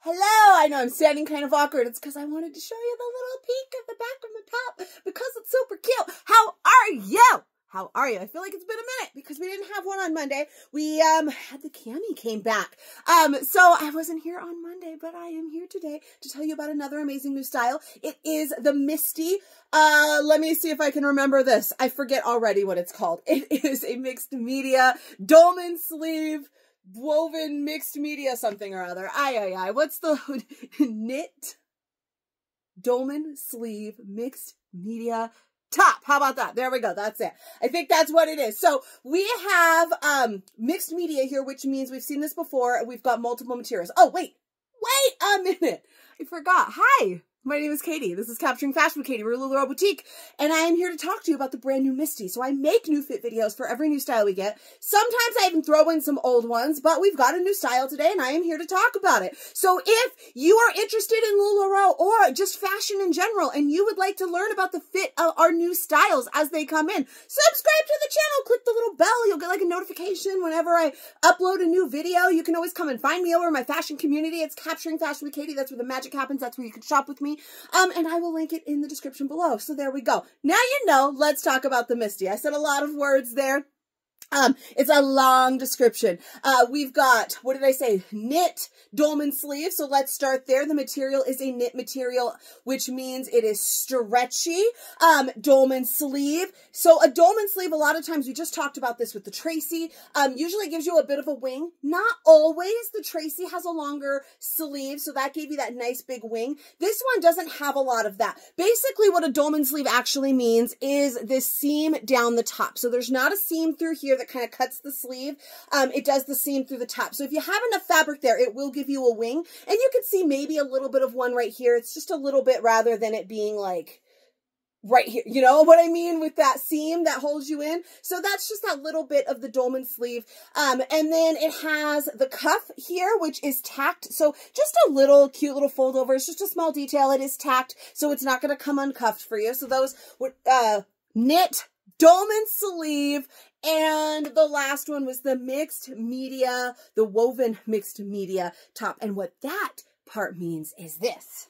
Hello, I know I'm standing kind of awkward. It's because I wanted to show you the little peek of the back of the top because it's super cute. How are you? How are you? I feel like it's been a minute because we didn't have one on Monday. We had the Cami came back. So I wasn't here on Monday, but I am here today to tell you about another amazing new style. It is the Misty. Let me see if I can remember this. I forget already what it's called. It is a mixed media Dolman sleeve woven mixed media something or other. What's the knit Dolman sleeve mixed media top? How about that? There we go. That's it. I think that's what it is. So we have mixed media here, which means we've seen this before. We've got multiple materials. Oh, wait a minute. I forgot. Hi. My name is Katie. This is Capturing Fashion with Katie. We're LuLaRoe Boutique, and I am here to talk to you about the brand new Misty. So I make new fit videos for every new style we get. Sometimes I even throw in some old ones, but we've got a new style today, and I am here to talk about it. So if you are interested in LuLaRoe or just fashion in general, and you would like to learn about the fit of our new styles as they come in, subscribe to the channel. Click the little bell. You'll get like a notification whenever I upload a new video. You can always come and find me over in my fashion community. It's Capturing Fashion with Katie. That's where the magic happens. That's where you can shop with me. And I will link it in the description below. So there we go. Now you know, let's talk about the Misty. I said a lot of words there. It's a long description. We've got, what did I say? Knit Dolman sleeve. So let's start there. The material is a knit material, which means it is stretchy. Dolman sleeve. So a Dolman sleeve, a lot of times we just talked about this with the Tracy, usually gives you a bit of a wing. Not always. The Tracy has a longer sleeve, so that gave you that nice big wing. This one doesn't have a lot of that. Basically what a Dolman sleeve actually means is this seam down the top. So there's not a seam through here that kind of cuts the sleeve. It does the seam through the top. So if you have enough fabric there, it will give you a wing. And you can see maybe a little bit of one right here. It's just a little bit rather than it being like right here. You know what I mean? With that seam that holds you in. So that's just that little bit of the Dolman sleeve. And then it has the cuff here, which is tacked. So just a little cute little fold over. It's just a small detail. It is tacked, so it's not going to come uncuffed for you. So those would knit Dolman sleeve. And the last one was the mixed media, the woven mixed media top. And what that part means is this.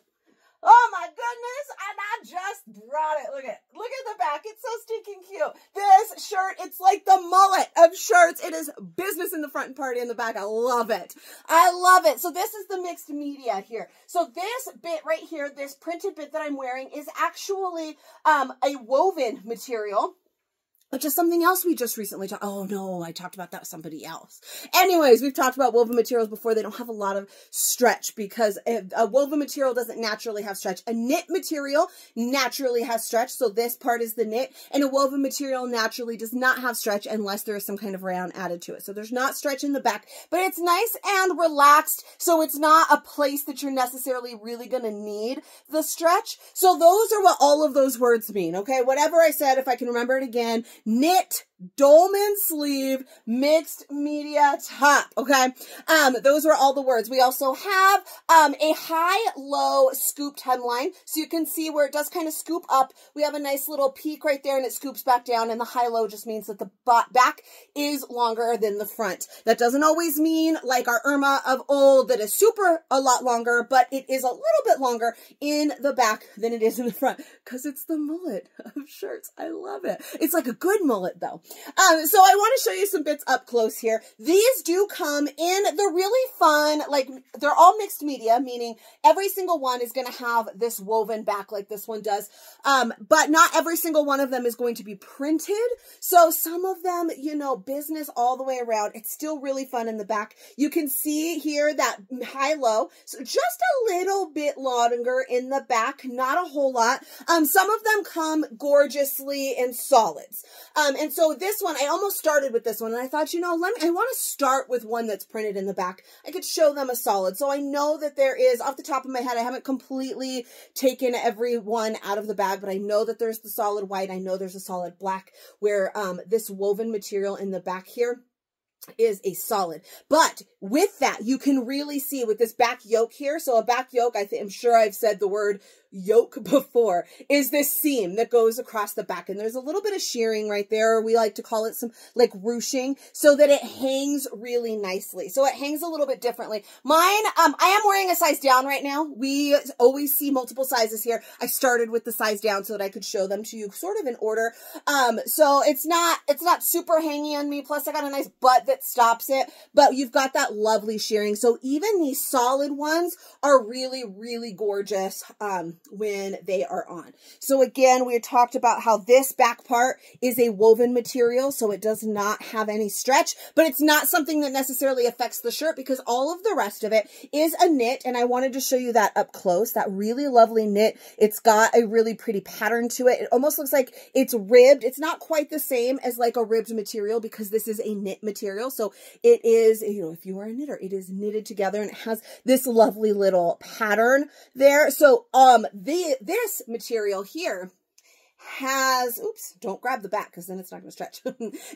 Oh my goodness, and I just brought it. Look at the back. It's so stinking cute. This shirt, it's like the mullet of shirts. It is business in the front and party in the back. I love it. I love it. So this is the mixed media here. So this bit right here, this printed bit that I'm wearing is actually a woven material, which is something else we just recently talked. Oh no, I talked about that with somebody else. Anyways, we've talked about woven materials before. They don't have a lot of stretch because a woven material doesn't naturally have stretch. A knit material naturally has stretch. So this part is the knit, and a woven material naturally does not have stretch unless there is some kind of rayon added to it. So there's not stretch in the back, but it's nice and relaxed. So it's not a place that you're necessarily really going to need the stretch. So those are what all of those words mean. Okay. Whatever I said, if I can remember it again, knit Dolman sleeve mixed media top. Okay. Those were all the words. We also have a high-low scooped hemline. So you can see where it does kind of scoop up. We have a nice little peak right there and it scoops back down, and the high-low just means that the back is longer than the front. That doesn't always mean like our Irma of old that is super a lot longer, but it is a little bit longer in the back than it is in the front because it's the mullet of shirts. I love it. It's like a good mullet though. So I want to show you some bits up close here. These do come in the really fun, like they're all mixed media, meaning every single one is going to have this woven back like this one does. But not every single one of them is going to be printed. So some of them, you know, business all the way around. It's still really fun in the back. You can see here that high-low. So just a little bit longer in the back, not a whole lot. Some of them come gorgeously in solids. And so this one, I almost started with this one, and I thought, you know, I want to start with one that's printed in the back. I could show them a solid. So I know that there is, off the top of my head, I haven't completely taken every one out of the bag, but I know that there's the solid white. I know there's a solid black, where this woven material in the back here is a solid. But with that, you can really see with this back yoke here. So a back yoke, I'm sure I've said the word yoke before, is this seam that goes across the back. And there's a little bit of shearing right there. Or we like to call it some like ruching, so that it hangs really nicely. So it hangs a little bit differently. Mine, I am wearing a size down right now. We always see multiple sizes here. I started with the size down so that I could show them to you sort of in order. So it's not super hangy on me. Plus I got a nice butt that stops it, but you've got that lovely shearing. So even these solid ones are really, really gorgeous, when they are on. So again, we had talked about how this back part is a woven material, so it does not have any stretch, but it's not something that necessarily affects the shirt because all of the rest of it is a knit. And I wanted to show you that up close, that really lovely knit. It's got a really pretty pattern to it. It almost looks like it's ribbed. It's not quite the same as like a ribbed material because this is a knit material. So it is, you know, if you are a knitter, it is knitted together and it has this lovely little pattern there. So, this material here has, oops, don't grab the back because then it's not going to stretch.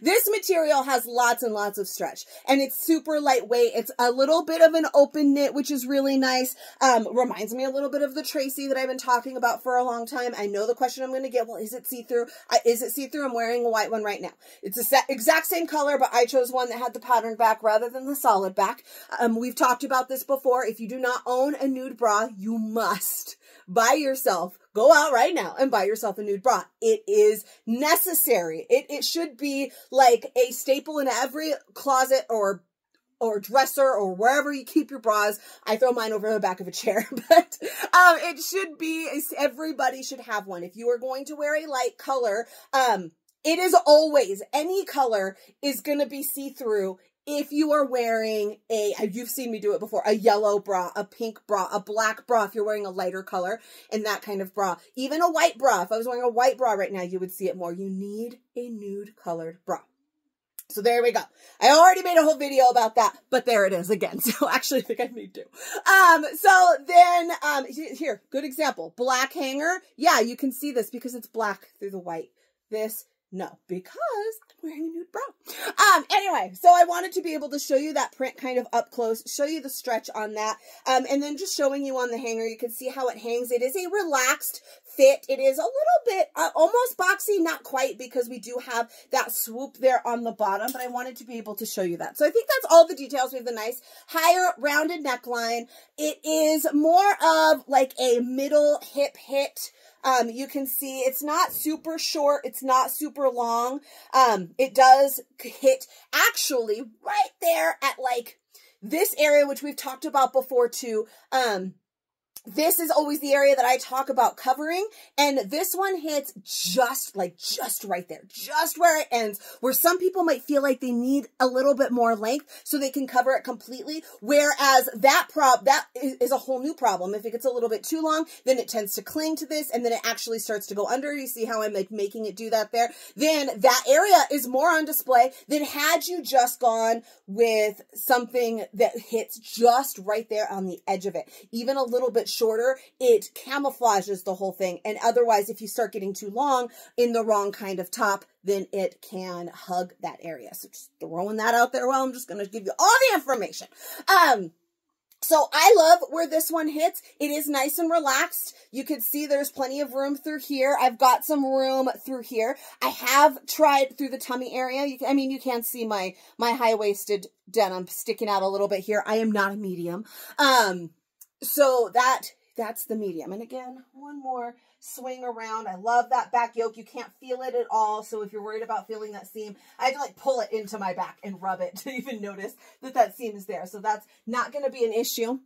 This material has lots and lots of stretch and it's super lightweight. It's a little bit of an open knit, which is really nice. Reminds me a little bit of the Tracy that I've been talking about for a long time. I know the question I'm going to get, well, is it see-through? Is it see-through? I'm wearing a white one right now. It's the exact same color, but I chose one that had the pattern back rather than the solid back. We've talked about this before. If you do not own a nude bra, you must buy yourself, go out right now and buy yourself a nude bra. It is necessary. It should be like a staple in every closet or dresser or wherever you keep your bras. I throw mine over the back of a chair, but it should be, everybody should have one. If you are going to wear a light color, it is always, any color is going to be see-through. If you are wearing you've seen me do it before, a yellow bra, a pink bra, a black bra, if you're wearing a lighter color and that kind of bra, even a white bra. If I was wearing a white bra right now, you would see it more. You need a nude colored bra. So there we go. I already made a whole video about that, but there it is again. So actually I think I need to. So then, here, good example, black hanger. Yeah, you can see this because it's black through the white. This, no, because I'm wearing a nude bra. Anyway, so I wanted to be able to show you that print kind of up close, show you the stretch on that. And then just showing you on the hanger, you can see how it hangs. It is a relaxed fit. It is a little bit almost boxy, not quite, because we do have that swoop there on the bottom, but I wanted to be able to show you that. So I think that's all the details. We have the nice higher rounded neckline. It is more of like a middle hip hit. You can see it's not super short. It's not super long. It does hit actually right there at like this area, which we've talked about before too. This is always the area that I talk about covering, and this one hits just right there, just where it ends, where some people might feel like they need a little bit more length so they can cover it completely, whereas that is a whole new problem. If it gets a little bit too long, then it tends to cling to this, and then it actually starts to go under. You see how I'm like making it do that there? Then that area is more on display than had you just gone with something that hits just right there on the edge of it. Even a little bit shorter, it camouflages the whole thing. And otherwise, if you start getting too long in the wrong kind of top, then it can hug that area. So just throwing that out there. Well, I'm just going to give you all the information. So I love where this one hits. It is nice and relaxed. You can see there's plenty of room through here. I've got some room through here. I have tried through the tummy area. You can see my high-waisted denim sticking out a little bit here. I am not a medium. So that's the medium. And again, one more swing around. I love that back yoke. You can't feel it at all. So if you're worried about feeling that seam, I had to like pull it into my back and rub it to even notice that seam is there. So that's not going to be an issue.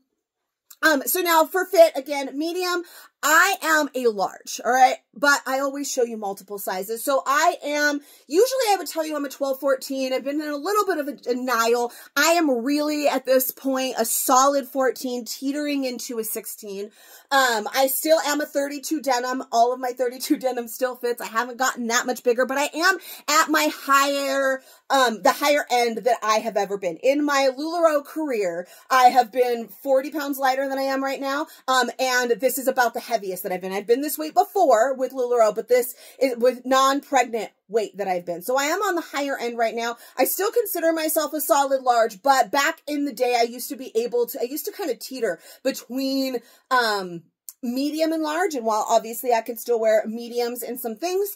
So now for fit, again, medium, I am a large, all right, but I always show you multiple sizes. So usually I would tell you I'm a 12, 14. I've been in a little bit of a denial. I am really at this point a solid 14, teetering into a 16. I still am a 32 denim. All of my 32 denim still fits. I haven't gotten that much bigger, but I am at my higher, the higher end that I have ever been. In my LuLaRoe career, I have been 40 pounds lighter than I am right now. And this is about the heaviest that I've been. I've been this weight before with LuLaRoe, but this is with non-pregnant weight that I've been. So I am on the higher end right now. I still consider myself a solid large, but back in the day, I used to kind of teeter between, medium and large, and while obviously I can still wear mediums in some things,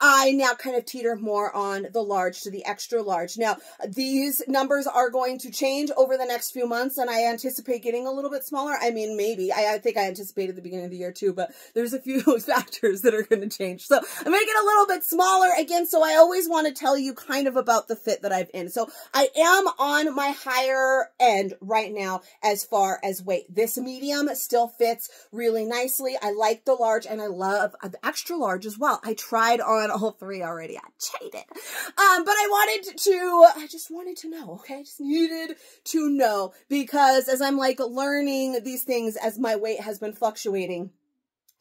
I now kind of teeter more on the large to the extra large. Now, these numbers are going to change over the next few months, and I anticipate getting a little bit smaller. I mean, maybe. I think I anticipated the beginning of the year too, but there's a few factors that are going to change. So I'm making it a little bit smaller again, so I always want to tell you kind of about the fit that I'm in. So I am on my higher end right now as far as weight. This medium still fits really nicely. I like the large, and I love the extra large as well. I tried on all three already. I cheated. But I just wanted to know, okay? I just needed to know, because as I'm like learning these things as my weight has been fluctuating,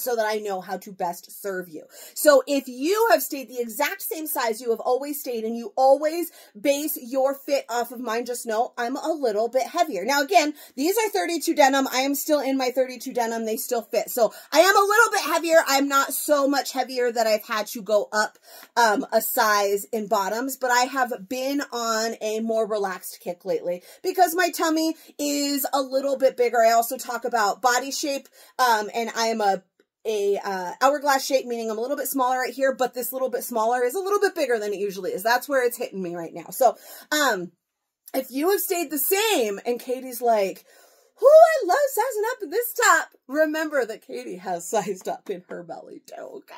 so that I know how to best serve you. So if you have stayed the exact same size you have always stayed, and you always base your fit off of mine, just know I'm a little bit heavier. Now again, these are 32 denim. I am still in my 32 denim. They still fit. So I am a little bit heavier. I'm not so much heavier that I've had to go up a size in bottoms, but I have been on a more relaxed kick lately because my tummy is a little bit bigger. I also talk about body shape, and I am a hourglass shape, meaning I'm a little bit smaller right here, but this little bit smaller is a little bit bigger than it usually is. That's where it's hitting me right now. So, if you have stayed the same and Katie's like, I love sizing up in this top, remember that Katie has sized up in her belly too, okay?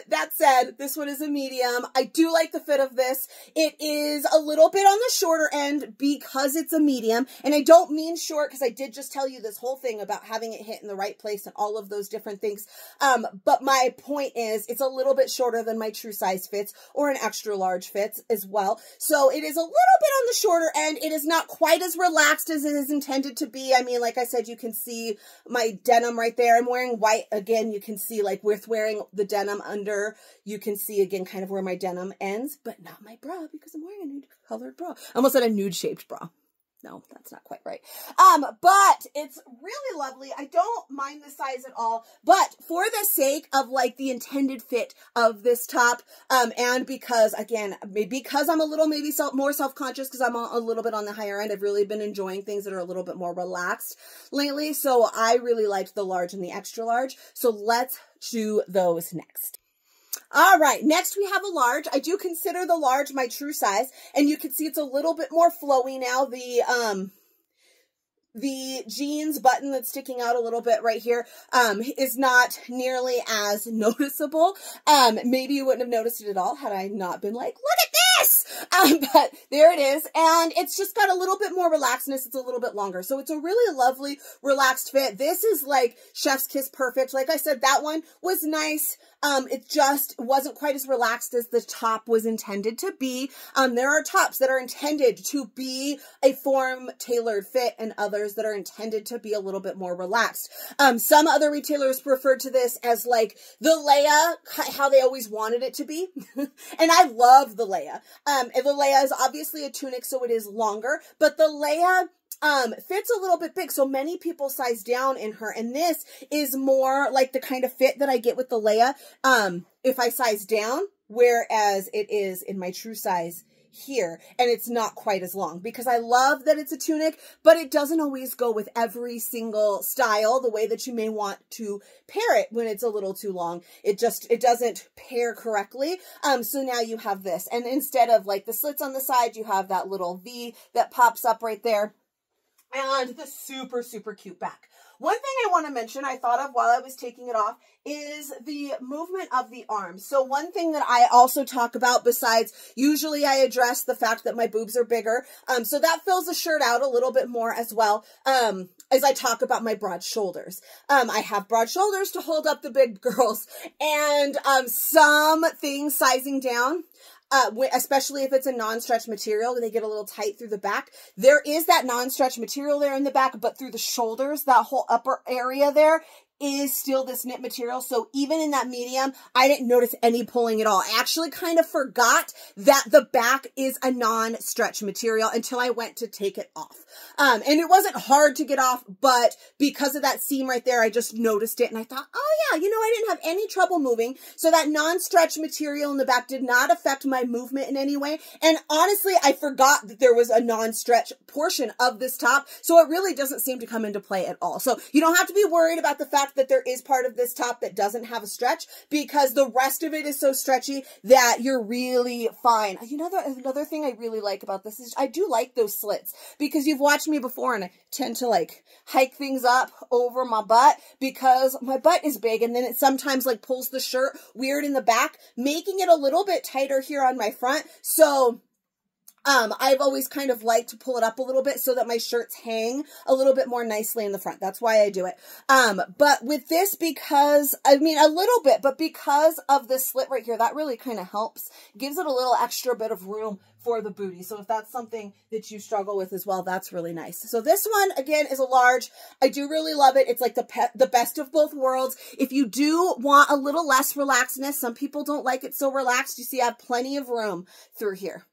That said, this one is a medium. I do like the fit of this. It is a little bit on the shorter end because it's a medium, and I don't mean short because I did just tell you this whole thing about having it hit in the right place and all of those different things. But my point is it's a little bit shorter than my true size fits, or an extra large fits as well. So it is a little bit on the shorter end. It is not quite as relaxed as it is intended to be. I mean, like I said, you can see my denim right there. I'm wearing white. Again, you can see like with wearing the denim under, you can see again kind of where my denim ends, but not my bra because I'm wearing a nude colored bra. I almost said a nude shaped bra. No, that's not quite right. But it's really lovely. I don't mind the size at all, but for the sake of like the intended fit of this top, and because again, because I'm a little maybe more self-conscious because I'm a little bit on the higher end, I've really been enjoying things that are a little bit more relaxed lately. So I really liked the large and the extra large. So let's do those next. All right, next we have a large. I do consider the large my true size, and you can see it's a little bit more flowy now. The jeans button that's sticking out a little bit right here is not nearly as noticeable. Maybe you wouldn't have noticed it at all had I not been like, look at this! But there it is, and it's just got a little bit more relaxedness. It's a little bit longer, so it's a really lovely, relaxed fit. This is like chef's kiss perfect. Like I said, that one was nice. It just wasn't quite as relaxed as the top was intended to be. There are tops that are intended to be a form-tailored fit and others that are intended to be a little bit more relaxed. Some other retailers refer to this as like the Leia, how they always wanted it to be. And I love the Leia. The Leia is obviously a tunic, so it is longer, but the Leia fits a little bit big, so many people size down in her, and this is more like the kind of fit that I get with the Leia if I size down, whereas it is in my true size here, and it's not quite as long, because I love that it's a tunic, but it doesn't always go with every single style the way that you may want to pair it when it's a little too long. It doesn't pair correctly. So now you have this, and instead of like the slits on the side, you have that little V that pops up right there. And the super, super cute back. One thing I want to mention I thought of while I was taking it off is the movement of the arms. So one thing that I also talk about, besides usually I address the fact that my boobs are bigger, so that fills the shirt out a little bit more as well, as I talk about my broad shoulders. I have broad shoulders to hold up the big girls, and some things sizing down, especially if it's a non-stretch material, they get a little tight through the back. There is that non-stretch material there in the back, but through the shoulders, that whole upper area there, is still this knit material. So even in that medium, I didn't notice any pulling at all. I actually kind of forgot that the back is a non-stretch material until I went to take it off. And it wasn't hard to get off, but because of that seam right there, I just noticed it and I thought, oh yeah, you know, I didn't have any trouble moving. So that non-stretch material in the back did not affect my movement in any way. And honestly, I forgot that there was a non-stretch portion of this top. So it really doesn't seem to come into play at all. So you don't have to be worried about the fact that there is part of this top that doesn't have a stretch, because the rest of it is so stretchy that you're really fine. You know, another thing I really like about this is I do like those slits, because you've watched me before and I tend to like hike things up over my butt because my butt is big, and then it sometimes like pulls the shirt weird in the back, making it a little bit tighter here on my front. So I've always kind of liked to pull it up a little bit so that my shirts hang a little bit more nicely in the front. That's why I do it. But with this, because, I mean, a little bit, but because of this slit right here, that really kind of helps. Gives it a little extra bit of room for the booty. So if that's something that you struggle with as well, that's really nice. So this one, again, is a large. I do really love it. It's like the best of both worlds. If you do want a little less relaxedness, some people don't like it so relaxed. You see, I have plenty of room through here.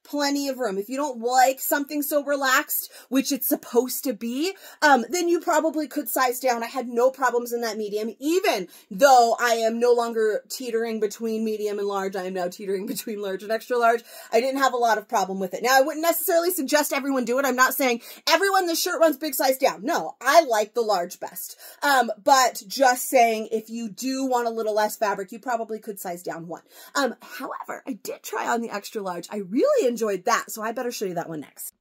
Plenty of room. If you don't like something so relaxed, which it's supposed to be, then you probably could size down. I had no problems in that medium, even though I am no longer teetering between medium and large. I am now teetering between large and extra large. I didn't have a lot of problem with it. Now, I wouldn't necessarily suggest everyone do it. I'm not saying everyone this shirt runs big size down. No, I like the large best. But just saying, if you do want a little less fabric, you probably could size down one. However, I did try on the extra large. I really enjoyed that, so I better show you that one next.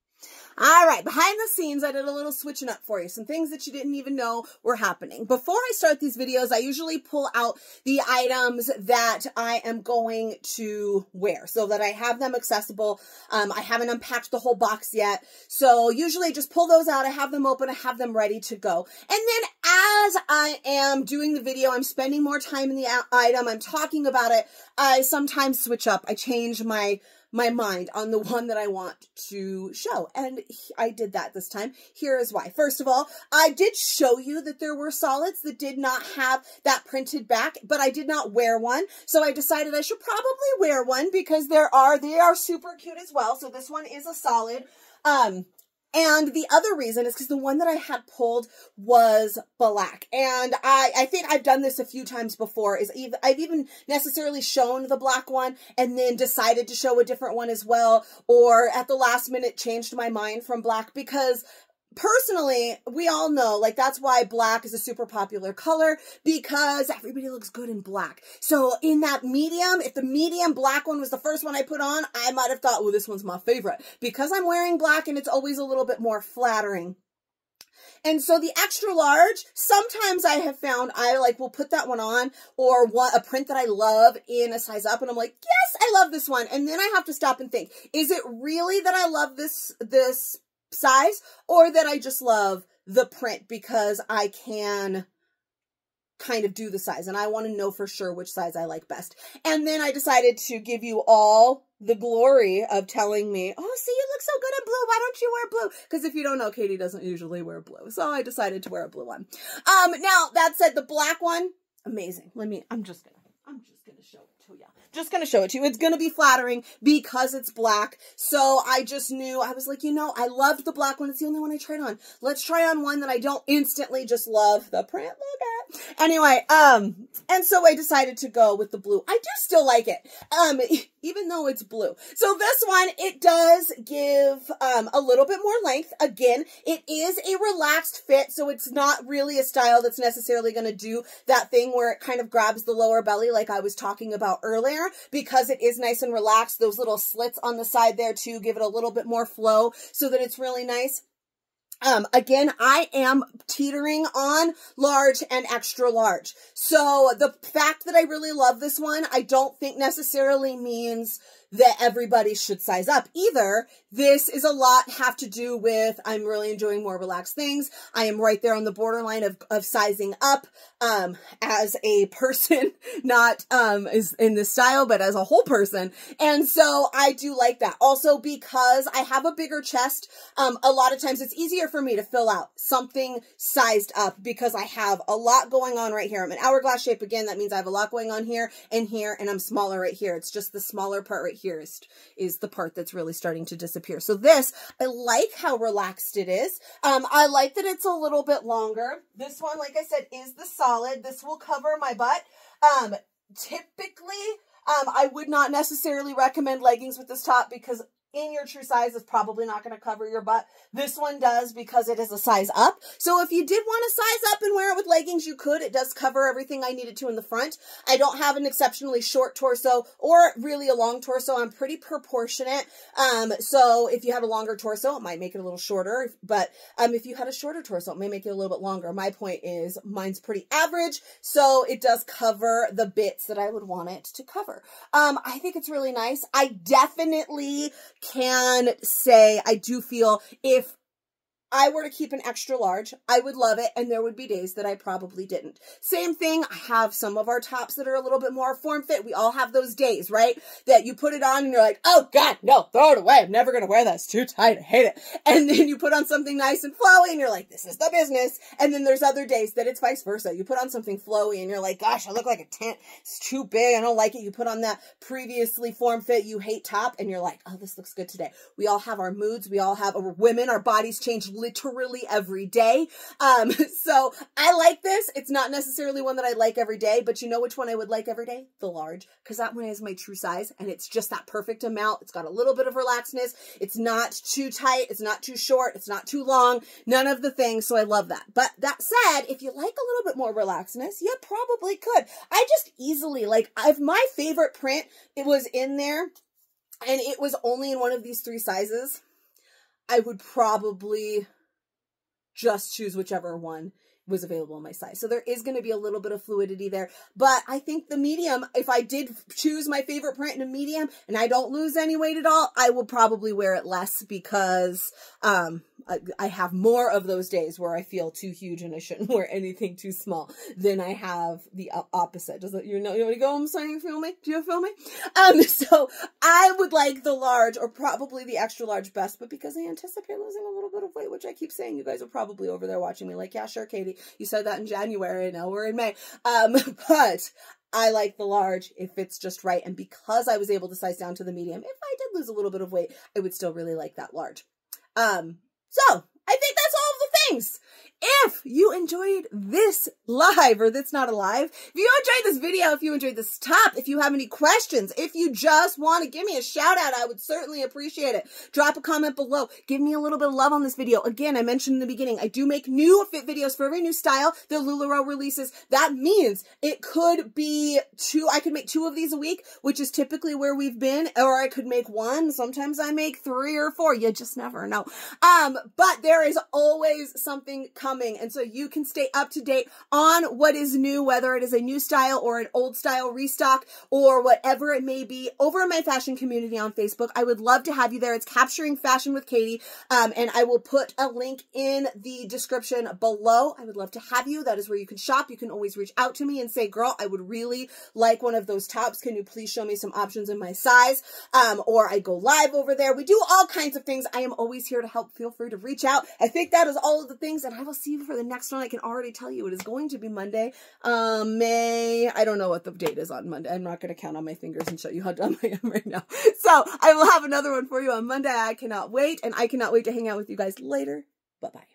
All right, behind the scenes, I did a little switching up for you. Some things that you didn't even know were happening. Before I start these videos, I usually pull out the items that I am going to wear so that I have them accessible. I haven't unpacked the whole box yet. So usually I just pull those out. I have them open. I have them ready to go. And then as I am doing the video, I'm spending more time in the item. I'm talking about it. I sometimes switch up. I change my mind on the one that I want to show. And I did that this time. Here is why. First of all, I did show you that there were solids that did not have that printed back, but I did not wear one. So I decided I should probably wear one because they are super cute as well. So this one is a solid. And the other reason is because the one that I had pulled was black. And I think I've done this a few times before. I've even necessarily shown the black one and then decided to show a different one as well. Or at the last minute changed my mind from black, because personally, we all know, like, that's why black is a super popular color, because everybody looks good in black. So in that medium, if the medium black one was the first one I put on, I might have thought, well, this one's my favorite, because I'm wearing black and it's always a little bit more flattering. And so the extra large, sometimes I have found I will put that one on, or a print that I love in a size up, and I'm like, yes, I love this one. And then I have to stop and think, is it really that I love this size, or that I just love the print because I can kind of do the size, and I want to know for sure which size I like best. And then I decided to give you all the glory of telling me, oh, see, you look so good in blue. Why don't you wear blue? Because if you don't know, Katie doesn't usually wear blue. So I decided to wear a blue one. Now that said, the black one, amazing. I'm just gonna show it to you. Just going to show it to you. It's going to be flattering because it's black. So I just knew, I was like, you know, I loved the black one. It's the only one I tried on. Let's try on one that I don't instantly just love the print. Look at. Anyway, and so I decided to go with the blue. I do still like it, even though it's blue. So this one, it does give a little bit more length. Again, it is a relaxed fit, so it's not really a style that's necessarily going to do that thing where it kind of grabs the lower belly like I was talking about earlier, because it is nice and relaxed. Those little slits on the side there too give it a little bit more flow so that it's really nice. Again, I am teetering on large and extra large. So the fact that I really love this one, I don't think necessarily means that everybody should size up either. This is a lot have to do with, I'm really enjoying more relaxed things. I am right there on the borderline of sizing up, as a person, not, is in this style, but as a whole person. And so I do like that. Also, because I have a bigger chest, a lot of times it's easier for me to fill out something sized up because I have a lot going on right here. I'm an hourglass shape again. That means I have a lot going on here, and I'm smaller right here. It's just the smaller part right here is the part that's really starting to disappear. So this, I like how relaxed it is. I like that it's a little bit longer. This one, like I said, is the solid. This will cover my butt. Typically, I would not necessarily recommend leggings with this top because in your true size is probably not going to cover your butt. This one does because it is a size up. So if you did want to size up and wear it with leggings, you could. It does cover everything I needed to in the front. I don't have an exceptionally short torso or really a long torso. I'm pretty proportionate. So if you have a longer torso, it might make it a little shorter. But if you had a shorter torso, it may make it a little bit longer. My point is mine's pretty average. So it does cover the bits that I would want it to cover. I think it's really nice. I definitely can say I do feel if I were to keep an extra large, I would love it, and there would be days that I probably didn't. Same thing, I have some of our tops that are a little bit more form fit. We all have those days, right? That you put it on and you're like, oh God, no, throw it away. I'm never going to wear that. It's too tight. I hate it. And then you put on something nice and flowy and you're like, this is the business. And then there's other days that it's vice versa. You put on something flowy and you're like, gosh, I look like a tent. It's too big. I don't like it. You put on that previously form fit, you hate top, and you're like, oh, this looks good today. We all have our moods. We all have, women, our bodies change literally every day. So I like this. It's not necessarily one that I like every day, but you know which one I would like every day? The large, because that one is my true size and it's just that perfect amount. It's got a little bit of relaxedness. It's not too tight. It's not too short. It's not too long. None of the things. So I love that. But that said, if you like a little bit more relaxedness, you probably could. I just easily, like, my favorite print, it was in there and it was only in one of these 3 sizes, I would probably just choose whichever one was available in my size. So there is going to be a little bit of fluidity there, but I think the medium, if I did choose my favorite print in a medium and I don't lose any weight at all, I will probably wear it less because, I have more of those days where I feel too huge and I shouldn't wear anything too small than I have the opposite. Does that, you want to go? I'm sorry, you feel me? Do you feel me? So I would like the large or probably the extra large best, but because I anticipate losing a little bit of weight, which I keep saying, you guys are probably over there watching me like, yeah, sure, Katie, you said that in January and now we're in May. But I like the large if it's just right. And because I was able to size down to the medium, if I did lose a little bit of weight, I would still really like that large. So I think that's all of the things. If you enjoyed this live, or that's not a live, if you enjoyed this video, if you enjoyed this top, if you have any questions, if you just want to give me a shout out, I would certainly appreciate it. Drop a comment below. Give me a little bit of love on this video. Again, I mentioned in the beginning, I do make new fit videos for every new style that LuLaRoe releases. That means it could be I could make 2 of these a week, which is typically where we've been, or I could make 1. Sometimes I make 3 or 4. You just never know. But there is always something coming. And so you can stay up to date on what is new, whether it is a new style or an old style restock or whatever it may be, over in my fashion community on Facebook. I would love to have you there. It's Capturing Fashion with Katie. And I will put a link in the description below. I would love to have you. That is where you can shop. You can always reach out to me and say, girl, I would really like one of those tops. Can you please show me some options in my size? Or I go live over there. We do all kinds of things. I am always here to help. Feel free to reach out. I think that is all of the things, and I will see you for the next one. I can already tell you it is going to be Monday, May. I don't know what the date is on Monday. I'm not going to count on my fingers and show you how dumb I am right now. So I will have another one for you on Monday. I cannot wait, and I cannot wait to hang out with you guys later. Bye-bye.